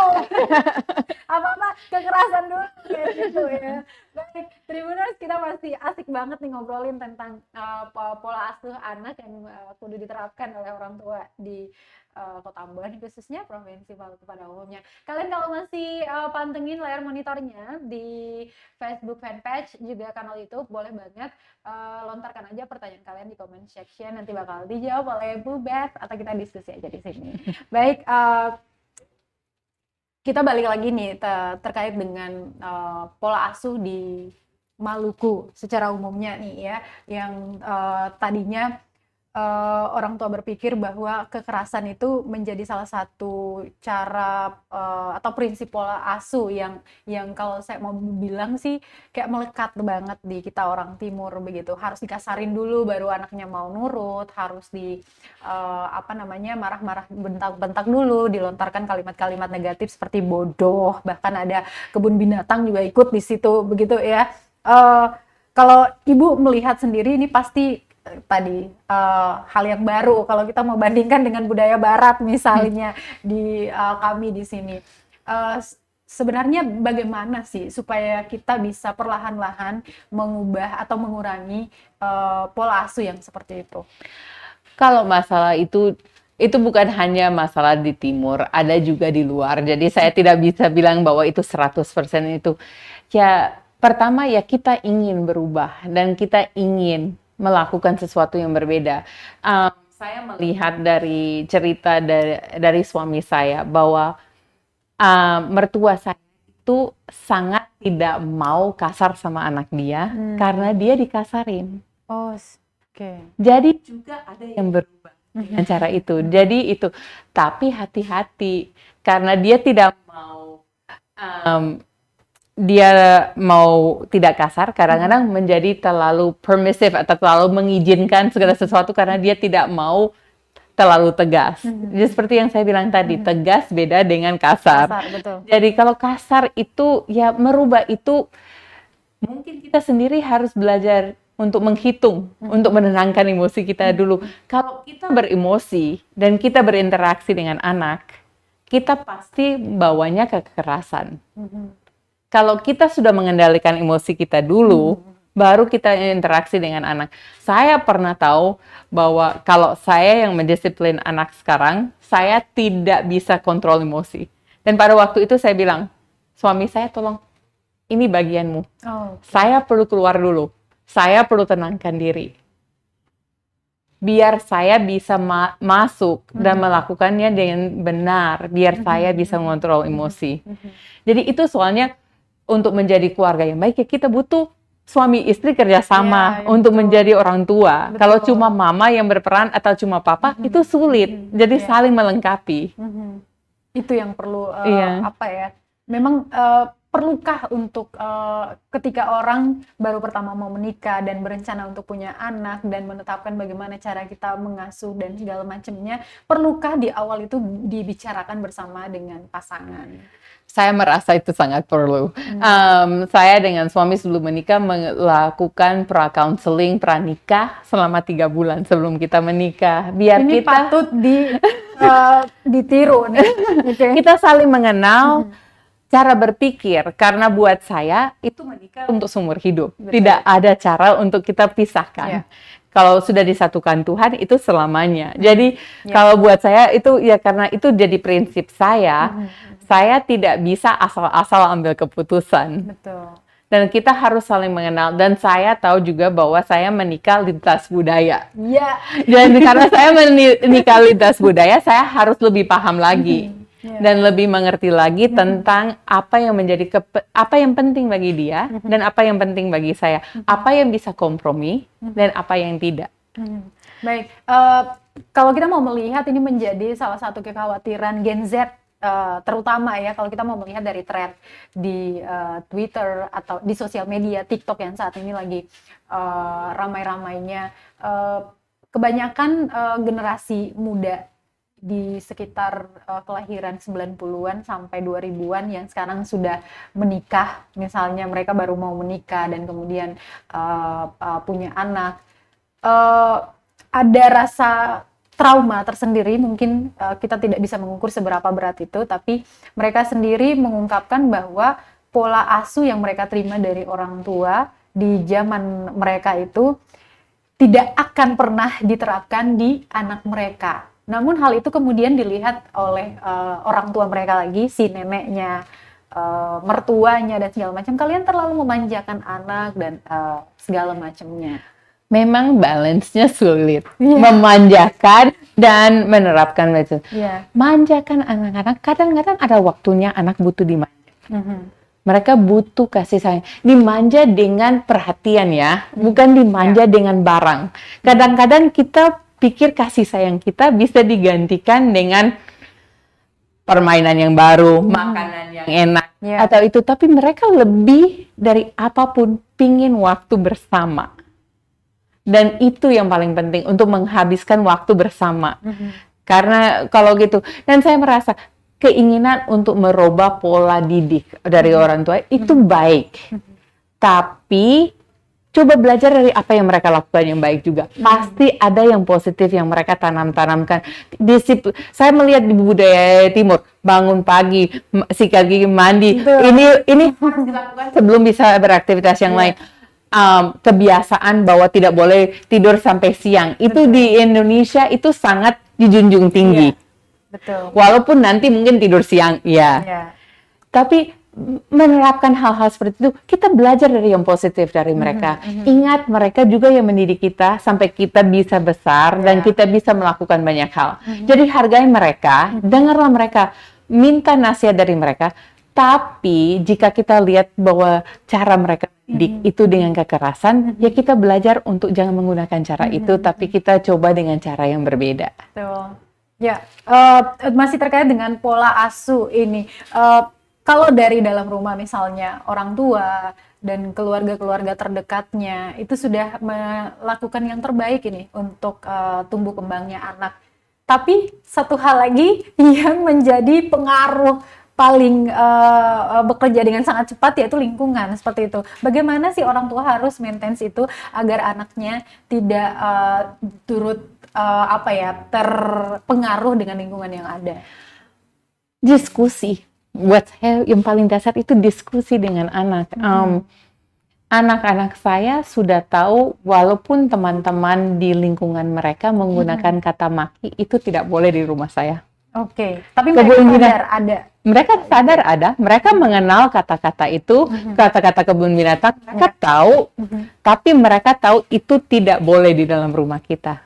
Speaker 1: apa-apa kekerasan dulu kayak gitu ya. Baik, Tribuners, kita masih asik banget nih ngobrolin tentang pola asuh anak yang kudu diterapkan oleh orang tua di Kota Ambon, khususnya Provinsi Maluku pada umumnya. Kalian kalau masih pantengin layar monitornya di Facebook fanpage, juga kanal YouTube, boleh banget lontarkan aja pertanyaan kalian di comment section, nanti bakal dijawab oleh Bu Beth atau kita diskusi aja di sini. Baik, kita balik lagi nih terkait dengan pola asuh di Maluku secara umumnya nih ya, yang tadinya orang tua berpikir bahwa kekerasan itu menjadi salah satu cara atau prinsip pola asuh yang kalau saya mau bilang sih kayak melekat banget di kita orang Timur begitu. Harus dikasarin dulu baru anaknya mau nurut, harus marah-marah, bentak-bentak dulu, dilontarkan kalimat-kalimat negatif seperti bodoh, bahkan ada kebun binatang juga ikut di situ begitu ya. Kalau Ibu melihat sendiri ini pasti tadi hal yang baru kalau kita mau bandingkan dengan budaya Barat misalnya di kami di sini. Sebenarnya bagaimana sih supaya kita bisa perlahan-lahan mengubah atau mengurangi pola asuh yang seperti itu?
Speaker 2: Kalau masalah itu bukan hanya masalah di timur, ada juga di luar. Jadi saya tidak bisa bilang bahwa itu 100% itu. Ya, pertama ya kita ingin berubah dan kita ingin melakukan sesuatu yang berbeda. Saya melihat dari cerita dari suami saya bahwa mertua saya itu sangat tidak mau kasar sama anak dia karena dia dikasarin.
Speaker 1: Oh, oke.
Speaker 2: Jadi juga ada yang berubah dengan cara itu. Jadi itu, tapi hati-hati karena dia tidak mau tidak kasar, kadang-kadang menjadi terlalu permissive atau terlalu mengizinkan segala sesuatu karena dia tidak mau terlalu tegas. Jadi seperti yang saya bilang tadi, tegas beda dengan kasar.
Speaker 1: Betul.
Speaker 2: Jadi kalau kasar itu ya merubah itu, mungkin kita sendiri harus belajar untuk menghitung, untuk menenangkan emosi kita dulu. Kalau kita beremosi dan kita berinteraksi dengan anak, kita pasti bawanya ke kekerasan. Kalau kita sudah mengendalikan emosi kita dulu, baru kita interaksi dengan anak. Saya pernah tahu bahwa kalau saya yang mendisiplin anak sekarang, saya tidak bisa kontrol emosi. Dan pada waktu itu saya bilang, suami saya tolong, ini bagianmu. Saya perlu keluar dulu. Saya perlu tenangkan diri. Biar saya bisa masuk dan melakukannya dengan benar. Biar saya bisa mengontrol emosi. Jadi itu soalnya untuk menjadi keluarga yang baik, ya kita butuh suami istri kerjasama untuk menjadi orang tua. Kalau cuma mama yang berperan atau cuma papa, itu sulit. Jadi saling melengkapi.
Speaker 1: Itu yang perlu, memang perlukah untuk ketika orang baru pertama mau menikah dan berencana untuk punya anak dan menetapkan bagaimana cara kita mengasuh dan segala macamnya, perlukah di awal itu dibicarakan bersama dengan pasangan?
Speaker 2: Saya merasa itu sangat perlu. Saya dengan suami sebelum menikah melakukan pra-counseling, pranikah selama 3 bulan sebelum kita menikah. Biar
Speaker 1: ini
Speaker 2: kita
Speaker 1: patut ditiru nih.
Speaker 2: Kita saling mengenal cara berpikir, karena buat saya itu menikah untuk seumur hidup. Tidak ada cara untuk kita pisahkan. Kalau sudah disatukan Tuhan itu selamanya. Jadi kalau buat saya itu ya karena itu jadi prinsip saya. Saya tidak bisa asal-asal ambil keputusan.
Speaker 1: Betul.
Speaker 2: Dan kita harus saling mengenal. Dan saya tahu juga bahwa saya menikah lintas budaya. Dan karena saya menikah lintas budaya, saya harus lebih paham lagi. Dan lebih mengerti lagi tentang apa yang menjadi apa yang penting bagi dia dan apa yang penting bagi saya, apa yang bisa kompromi dan apa yang tidak.
Speaker 1: Baik, kalau kita mau melihat ini menjadi salah satu kekhawatiran Gen Z, terutama ya kalau kita mau melihat dari thread di Twitter atau di sosial media TikTok yang saat ini lagi ramai-ramainya, kebanyakan generasi muda di sekitar kelahiran 90-an sampai 2000-an yang sekarang sudah menikah, misalnya mereka baru mau menikah dan kemudian punya anak, ada rasa trauma tersendiri, mungkin kita tidak bisa mengukur seberapa berat itu, tapi mereka sendiri mengungkapkan bahwa pola asuh yang mereka terima dari orang tua di zaman mereka itu tidak akan pernah diterapkan di anak mereka. Namun hal itu kemudian dilihat oleh orang tua mereka lagi, si neneknya, mertuanya dan segala macam. Kalian terlalu memanjakan anak dan segala macamnya.
Speaker 2: Memang balance-nya sulit, memanjakan dan menerapkan itu. Manjakan anak-anak, kadang-kadang ada waktunya anak butuh dimanja. Mereka butuh kasih sayang. Dimanja dengan perhatian ya, bukan dimanja dengan barang. Kadang-kadang kita pikir kasih sayang kita bisa digantikan dengan permainan yang baru, makanan yang enak, atau itu. Tapi mereka lebih dari apapun pingin waktu bersama. Dan itu yang paling penting, untuk menghabiskan waktu bersama. Karena kalau gitu, dan saya merasa keinginan untuk merubah pola didik dari orang tua itu baik. Tapi coba belajar dari apa yang mereka lakukan yang baik juga. Pasti ada yang positif yang mereka tanamkan. Saya melihat di budaya Timur, bangun pagi, sikat gigi, mandi. Ini harus dilakukan sebelum bisa beraktivitas yang lain. Kebiasaan bahwa tidak boleh tidur sampai siang. Itu di Indonesia itu sangat dijunjung tinggi. Walaupun nanti mungkin tidur siang, tapi menerapkan hal-hal seperti itu, kita belajar dari yang positif dari mereka. Ingat, mereka juga yang mendidik kita sampai kita bisa besar dan kita bisa melakukan banyak hal. Jadi hargai mereka, dengarlah mereka, minta nasihat dari mereka, Tapi jika kita lihat bahwa cara mereka didik itu dengan kekerasan, ya kita belajar untuk jangan menggunakan cara itu, tapi kita coba dengan cara yang berbeda.
Speaker 1: Betul. Ya, masih terkait dengan pola asuh ini. Kalau dari dalam rumah misalnya orang tua dan keluarga-keluarga terdekatnya itu sudah melakukan yang terbaik ini untuk tumbuh kembangnya anak. Tapi satu hal lagi yang menjadi pengaruh paling bekerja dengan sangat cepat yaitu lingkungan, seperti itu. Bagaimana sih orang tua harus maintain itu agar anaknya tidak turut terpengaruh dengan lingkungan yang ada?
Speaker 2: Diskusi. Buat saya yang paling dasar itu diskusi dengan anak. Anak-anak saya sudah tahu walaupun teman-teman di lingkungan mereka menggunakan kata maki, itu tidak boleh di rumah saya.
Speaker 1: Oke, tapi mereka sadar ada.
Speaker 2: Mereka sadar ada, mereka mengenal kata-kata itu, kata-kata kebun binatang, mereka tahu, tapi mereka tahu itu tidak boleh di dalam rumah kita.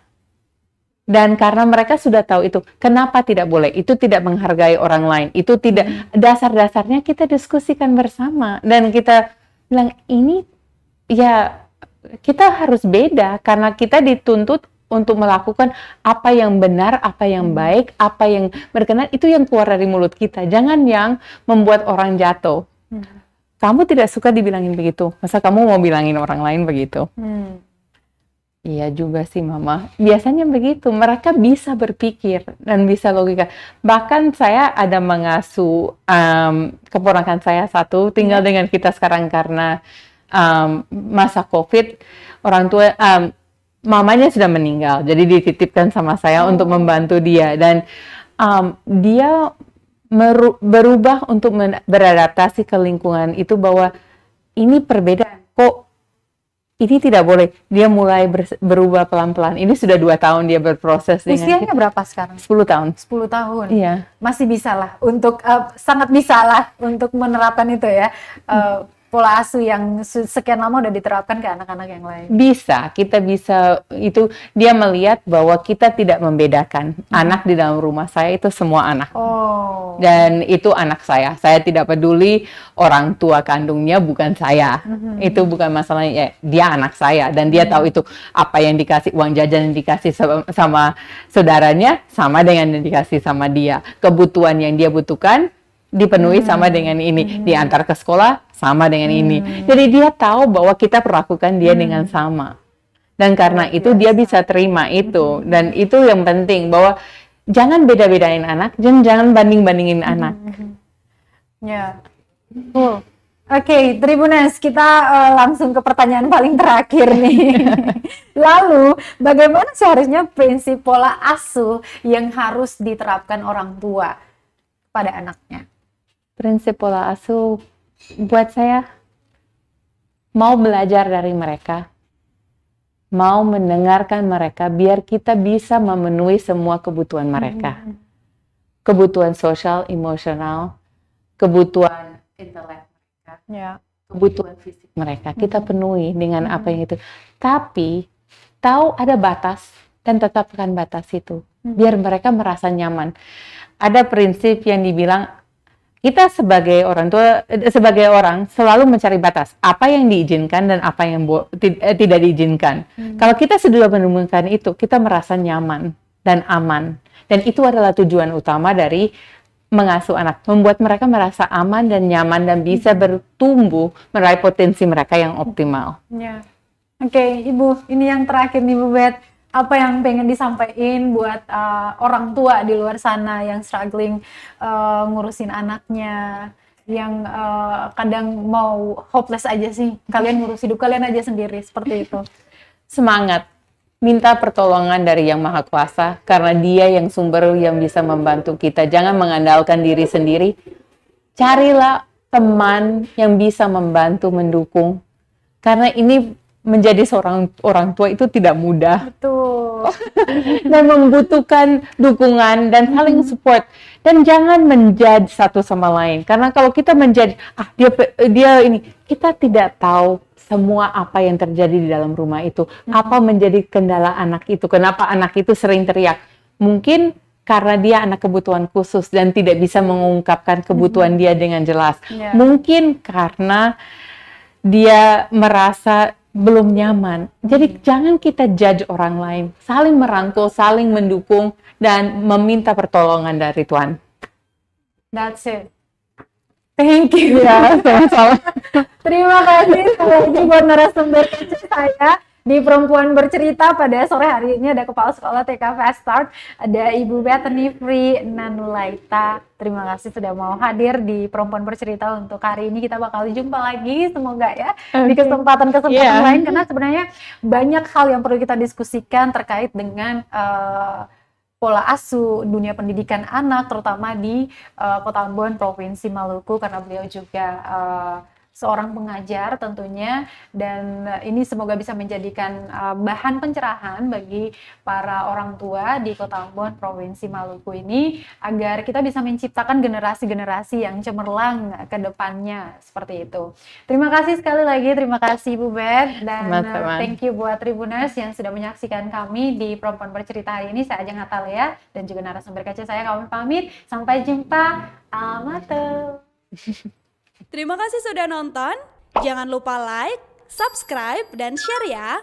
Speaker 2: Dan karena mereka sudah tahu itu, kenapa tidak boleh? Itu tidak menghargai orang lain, itu tidak, dasar-dasarnya kita diskusikan bersama. Dan kita bilang, ini ya kita harus beda, karena kita dituntut untuk melakukan apa yang benar, apa yang baik, apa yang berkenan, itu yang keluar dari mulut kita. Jangan yang membuat orang jatuh. Kamu tidak suka dibilangin begitu, masa kamu mau bilangin orang lain begitu? Iya juga sih Mama, biasanya begitu, mereka bisa berpikir dan bisa logika. Bahkan saya ada mengasuh keponakan saya satu, tinggal dengan kita sekarang karena masa COVID, orang tua, mamanya sudah meninggal, jadi dititipkan sama saya untuk membantu dia, dan dia berubah untuk beradaptasi ke lingkungan itu, bahwa ini perbedaan, kok ini tidak boleh. Dia mulai berubah pelan-pelan. Ini sudah 2 tahun dia berproses.
Speaker 1: Usianya berapa sekarang?
Speaker 2: 10 tahun.
Speaker 1: 10 tahun.
Speaker 2: Iya.
Speaker 1: Masih bisa lah untuk sangat bisa lah untuk menerapkan itu ya. Pola asuh yang sekian lama udah diterapkan ke anak-anak yang lain.
Speaker 2: Bisa, kita bisa, itu dia melihat bahwa kita tidak membedakan. Anak di dalam rumah saya itu semua anak. Dan itu anak saya tidak peduli orang tua kandungnya bukan saya. Itu bukan masalahnya, ya, dia anak saya, dan dia tahu itu apa yang dikasih, uang jajan yang dikasih sama saudaranya sama dengan yang dikasih sama dia. Kebutuhan yang dia butuhkan dipenuhi sama dengan ini, diantar ke sekolah sama dengan ini. Jadi dia tahu bahwa kita perlakukan dia dengan sama, dan karena itu dia bisa terima itu. Dan itu yang penting, bahwa jangan beda-bedain anak, dan jangan banding-bandingin anak.
Speaker 1: Ya, cool. Oke, Tribuners, kita langsung ke pertanyaan paling terakhir nih. Lalu, bagaimana seharusnya prinsip pola asuh yang harus diterapkan orang tua pada anaknya?
Speaker 2: Prinsip pola asuh buat saya, mau belajar dari mereka, mau mendengarkan mereka, biar kita bisa memenuhi semua kebutuhan mereka. Kebutuhan sosial, emosional, kebutuhan intelek mereka, kebutuhan fisik mereka, kita penuhi dengan apa yang itu. Tapi, tahu ada batas, dan tetapkan batas itu, biar mereka merasa nyaman. Ada prinsip yang dibilang, kita sebagai orang tua, sebagai orang selalu mencari batas, apa yang diizinkan dan apa yang tidak diizinkan. Kalau kita sudah menemukan itu, kita merasa nyaman dan aman. Dan itu adalah tujuan utama dari mengasuh anak, membuat mereka merasa aman dan nyaman dan bisa bertumbuh meraih potensi mereka yang optimal.
Speaker 1: Oke, Ibu, ini yang terakhir nih Bu Bet. Apa yang pengen disampaikan buat orang tua di luar sana yang struggling ngurusin anaknya, yang kadang mau hopeless aja sih, kalian ngurus hidup kalian aja sendiri, seperti itu.
Speaker 2: Semangat, minta pertolongan dari Yang Maha Kuasa, karena Dia yang sumber yang bisa membantu kita. Jangan mengandalkan diri sendiri, carilah teman yang bisa membantu, mendukung, karena ini menjadi seorang orang tua itu tidak mudah.
Speaker 1: Betul.
Speaker 2: Dan membutuhkan dukungan dan saling support. Dan jangan menjudge satu sama lain. Karena kalau kita menjudge, dia ini, kita tidak tahu semua apa yang terjadi di dalam rumah itu. Apa menjadi kendala anak itu. Kenapa anak itu sering teriak. Mungkin karena dia anak kebutuhan khusus dan tidak bisa mengungkapkan kebutuhan dia dengan jelas.
Speaker 1: Yeah.
Speaker 2: Mungkin karena dia merasa belum nyaman. Jadi jangan kita judge orang lain, saling merangkul, saling mendukung, dan meminta pertolongan dari Tuhan.
Speaker 1: That's it. Thank you.
Speaker 2: Ya, sama-sama.
Speaker 1: Terima kasih sekali lagi buat narasumber kece saya di Perempuan Bercerita pada sore hari ini. Ada Kepala Sekolah TK Fast Start, ada Ibu Bethany Free Nanulaita. Terima kasih sudah mau hadir di Perempuan Bercerita untuk hari ini. Kita bakal jumpa lagi, semoga ya, di kesempatan-kesempatan lain, karena sebenarnya banyak hal yang perlu kita diskusikan terkait dengan pola asuh dunia pendidikan anak, terutama di Kota Ambon, Provinsi Maluku, karena beliau juga seorang pengajar tentunya, dan ini semoga bisa menjadikan bahan pencerahan bagi para orang tua di Kota Ambon, Provinsi Maluku ini, agar kita bisa menciptakan generasi-generasi yang cemerlang ke depannya, seperti itu. Terima kasih sekali lagi, terima kasih Bu Bet, dan thank you buat Tribuners yang sudah menyaksikan kami di Perempuan Bercerita hari ini. Saya Ajeng Natalia dan juga narasumber kece saya, kami pamit, sampai jumpa, amate.
Speaker 3: Terima kasih sudah nonton. Jangan lupa like, subscribe, dan share ya.